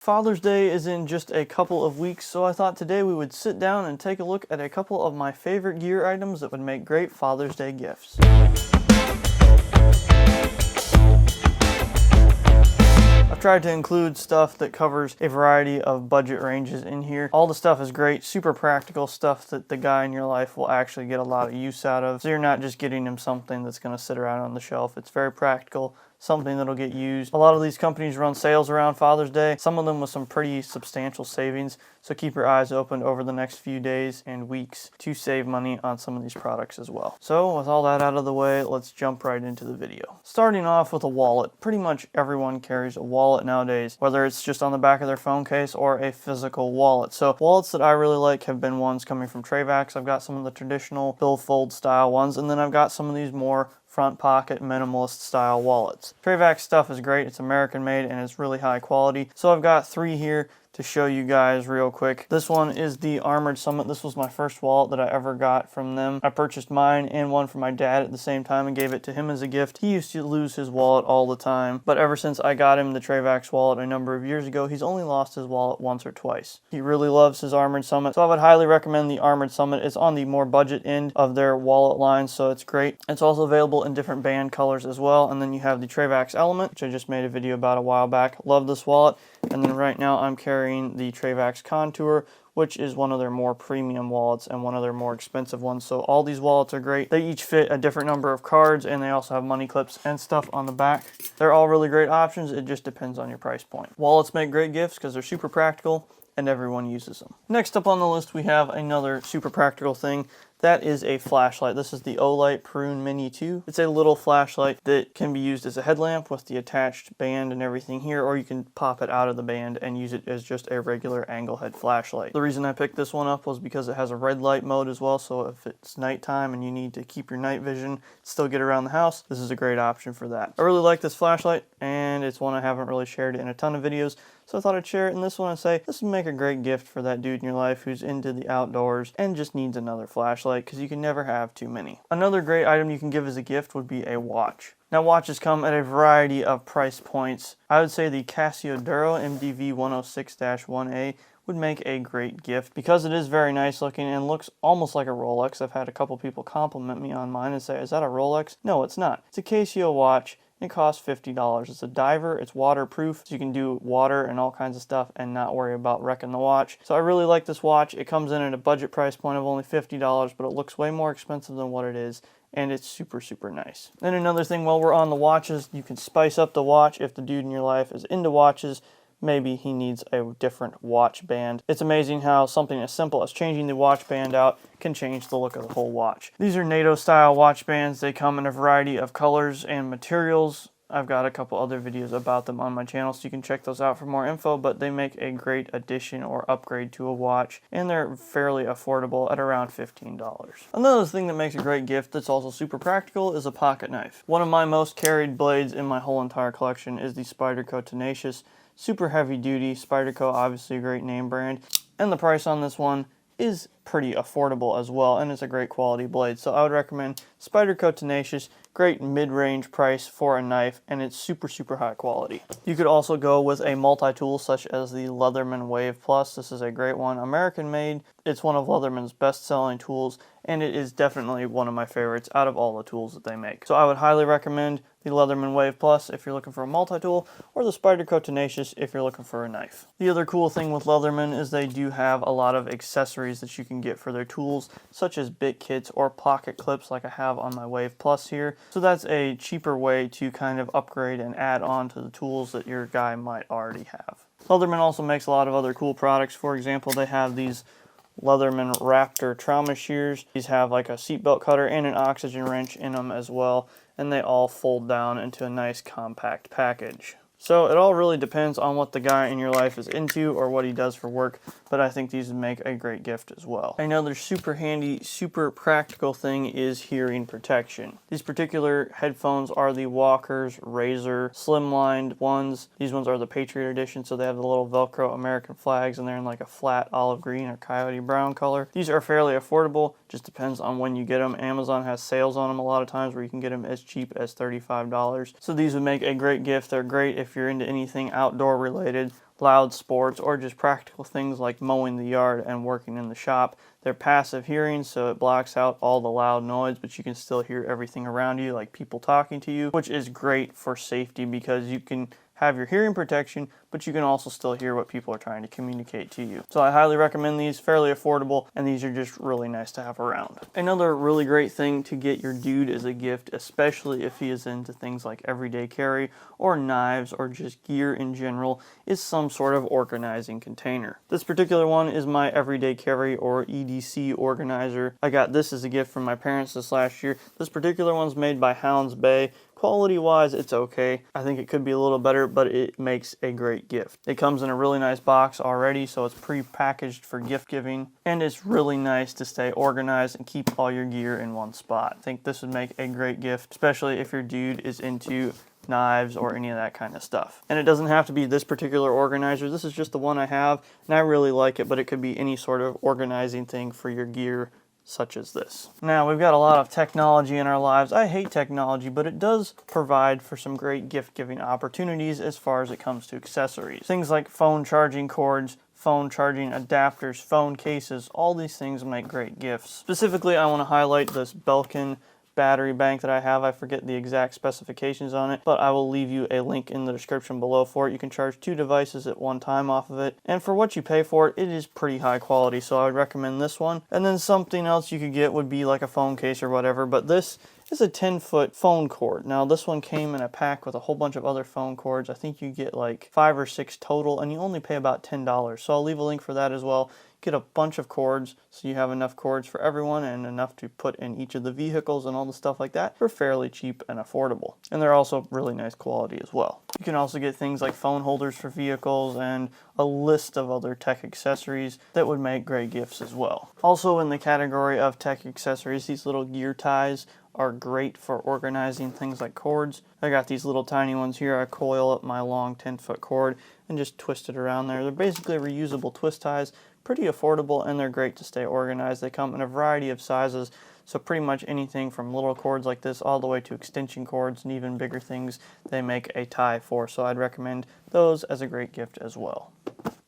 Father's Day is in just a couple of weeks, so I thought today we would sit down and take a look at a couple of my favorite gear items that would make great Father's Day gifts. I've tried to include stuff that covers a variety of budget ranges in here. All the stuff is great, super practical stuff that the guy in your life will actually get a lot of use out of. So you're not just getting him something that's going to sit around on the shelf. It's very practical, something that'll get used. A lot of these companies run sales around Father's Day, some of them with some pretty substantial savings, so keep your eyes open over the next few days and weeks to save money on some of these products as well. So with all that out of the way, let's jump right into the video. Starting off with a wallet. Pretty much everyone carries a wallet nowadays, whether it's just on the back of their phone case or a physical wallet. So wallets that I really like have been ones coming from Trayvax. I've got some of the traditional billfold style ones, and then I've got some of these more front pocket minimalist style wallets. Trayvax stuff is great. It's American made and it's really high quality. So I've got three here to show you guys real quick. This one is the Armored Summit. This was my first wallet that I ever got from them. I purchased mine and one for my dad at the same time and gave it to him as a gift. He used to lose his wallet all the time, but ever since I got him the Trayvax wallet a number of years ago, he's only lost his wallet once or twice. He really loves his Armored Summit, so I would highly recommend the Armored Summit. It's on the more budget end of their wallet line, so it's great. It's also available in different band colors as well, and then you have the Trayvax Element, which I just made a video about a while back. Love this wallet. And then right now I'm carrying the Trayvax Contour, which is one of their more premium wallets and one of their more expensive ones. So all these wallets are great. They each fit a different number of cards, and they also have money clips and stuff on the back. They're all really great options. It just depends on your price point. Wallets make great gifts because they're super practical and everyone uses them. Next up on the list, we have another super practical thing. That is a flashlight. This is the Olight Prune Mini 2. It's a little flashlight that can be used as a headlamp with the attached band and everything here, or you can pop it out of the band and use it as just a regular angle head flashlight. The reason I picked this one up was because it has a red light mode as well, so if it's nighttime and you need to keep your night vision, still get around the house, this is a great option for that. I really like this flashlight, and it's one I haven't really shared in a ton of videos, so I thought I'd share it in this one and say this would make a great gift for that dude in your life who's into the outdoors and just needs another flashlight, because you can never have too many. Another great item you can give as a gift would be a watch. Now watches come at a variety of price points. I would say the Casio Duro MDV 106-1A would make a great gift because it is very nice looking and looks almost like a Rolex. I've had a couple people compliment me on mine and say, is that a Rolex? No, it's not. It's a Casio watch. It costs $50. It's a diver, it's waterproof, so you can do water and all kinds of stuff and not worry about wrecking the watch. So I really like this watch. It comes in at a budget price point of only $50, but it looks way more expensive than what it is, and it's super, super nice. Then another thing, while we're on the watches, you can spice up the watch if the dude in your life is into watches. Maybe he needs a different watch band. It's amazing how something as simple as changing the watch band out can change the look of the whole watch. These are NATO style watch bands. They come in a variety of colors and materials. I've got a couple other videos about them on my channel, so you can check those out for more info, but they make a great addition or upgrade to a watch, and they're fairly affordable at around $15. Another thing that makes a great gift that's also super practical is a pocket knife. One of my most carried blades in my whole entire collection is the Spyderco Tenacious. Super heavy duty. Spyderco, obviously a great name brand, and the price on this one is pretty affordable as well, and it's a great quality blade. So I would recommend Spyderco Tenacious. Great mid-range price for a knife, and it's super, super high quality. You could also go with a multi-tool such as the Leatherman Wave Plus. This is a great one, American made. It's one of Leatherman's best-selling tools, and it is definitely one of my favorites out of all the tools that they make. So I would highly recommend the Leatherman Wave Plus if you're looking for a multi-tool, or the Spyderco Tenacious if you're looking for a knife. The other cool thing with Leatherman is they do have a lot of accessories that you can get for their tools, such as bit kits or pocket clips like I have on my Wave Plus here. So that's a cheaper way to kind of upgrade and add on to the tools that your guy might already have. Leatherman also makes a lot of other cool products. For example, they have these Leatherman Raptor trauma shears. These have like a seatbelt cutter and an oxygen wrench in them as well, and they all fold down into a nice compact package. So it all really depends on what the guy in your life is into or what he does for work, but I think these would make a great gift as well. Another super handy, super practical thing is hearing protection. These particular headphones are the Walker's Razor slimlined ones. These ones are the Patriot Edition, so they have the little Velcro American flags, and they're in like a flat olive green or coyote brown color. These are fairly affordable, just depends on when you get them. Amazon has sales on them a lot of times where you can get them as cheap as $35. So these would make a great gift. They're great if you're into anything outdoor related, loud sports or just practical things like mowing the yard and working in the shop. They're passive hearing, so it blocks out all the loud noise, but you can still hear everything around you, like people talking to you, which is great for safety because you can have your hearing protection, but you can also still hear what people are trying to communicate to you. So I highly recommend these, fairly affordable, and these are just really nice to have around. Another really great thing to get your dude as a gift, especially if he is into things like everyday carry or knives or just gear in general, is some sort of organizing container. This particular one is my everyday carry or EDC organizer. I got this as a gift from my parents this last year. This particular one's made by Hounds Bay. Quality wise, it's okay. I think it could be a little better, but it makes a great gift. It comes in a really nice box already, so it's pre-packaged for gift giving, and it's really nice to stay organized and keep all your gear in one spot. I think this would make a great gift, especially if your dude is into knives or any of that kind of stuff. And it doesn't have to be this particular organizer. This is just the one I have, and I really like it, but it could be any sort of organizing thing for your gear, such as this. Now, we've got a lot of technology in our lives. I hate technology, but it does provide for some great gift-giving opportunities as far as it comes to accessories. Things like phone charging cords, phone charging adapters, phone cases, all these things make great gifts. Specifically, I want to highlight this Belkin battery bank that I have. I forget the exact specifications on it, but I will leave you a link in the description below for it. You can charge 2 devices at one time off of it, and for what you pay for it, it is pretty high quality, so I would recommend this one. And then something else you could get would be like a phone case or whatever, but this is a 10-foot phone cord. Now, this one came in a pack with a whole bunch of other phone cords. I think you get like 5 or 6 total, and you only pay about $10, so I'll leave a link for that as well. Get a bunch of cords so you have enough cords for everyone and enough to put in each of the vehicles and all the stuff like that for fairly cheap and affordable. And they're also really nice quality as well. You can also get things like phone holders for vehicles and a list of other tech accessories that would make great gifts as well. Also in the category of tech accessories, these little gear ties are great for organizing things like cords. I got these little tiny ones here. I coil up my long 10-foot cord and just twist it around there. They're basically reusable twist ties, pretty affordable, and they're great to stay organized. They come in a variety of sizes, so pretty much anything from little cords like this all the way to extension cords and even bigger things they make a tie for, so I'd recommend those as a great gift as well.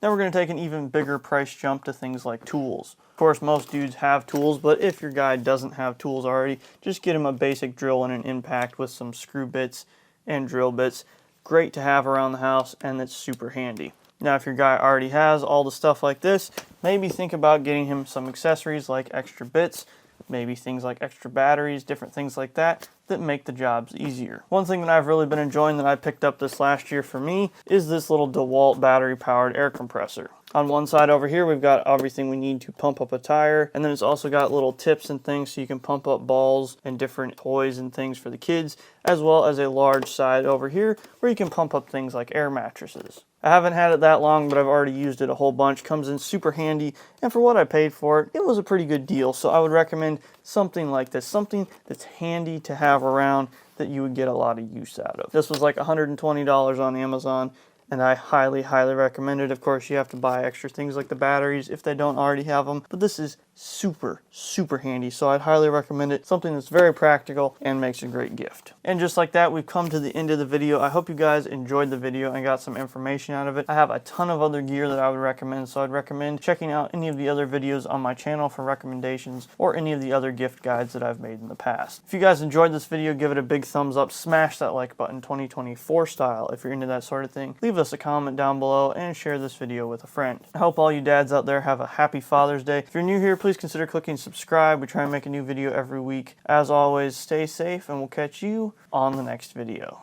Now we're going to take an even bigger price jump to things like tools. Of course, most dudes have tools, but if your guy doesn't have tools already, just get him a basic drill and an impact with some screw bits and drill bits. Great to have around the house, and it's super handy. Now, if your guy already has all the stuff like this, maybe think about getting him some accessories like extra bits, maybe things like extra batteries, different things like that make the jobs easier. One thing that I've really been enjoying that I picked up this last year for me is this little DeWalt battery-powered air compressor. On one side over here, we've got everything we need to pump up a tire, and then it's also got little tips and things so you can pump up balls and different toys and things for the kids, as well as a large side over here where you can pump up things like air mattresses. I haven't had it that long, but I've already used it a whole bunch. Comes in super handy, and for what I paid for it, it was a pretty good deal. So I would recommend something like this, something that's handy to have around that you would get a lot of use out of. This was like $120 on Amazon, and I highly, highly recommend it. Of course, you have to buy extra things like the batteries if they don't already have them, but this is super, super handy, so I'd highly recommend it. Something that's very practical and makes a great gift. And just like that, we've come to the end of the video. I hope you guys enjoyed the video and got some information out of it. I have a ton of other gear that I would recommend, so I'd recommend checking out any of the other videos on my channel for recommendations or any of the other gift guides that I've made in the past. If you guys enjoyed this video, give it a big thumbs up, smash that like button 2024 style if you're into that sort of thing. Leave us a comment down below and share this video with a friend. I hope all you dads out there have a happy Father's Day. If you're new here, please consider clicking subscribe. We try and make a new video every week. As always, stay safe, and we'll catch you on the next video.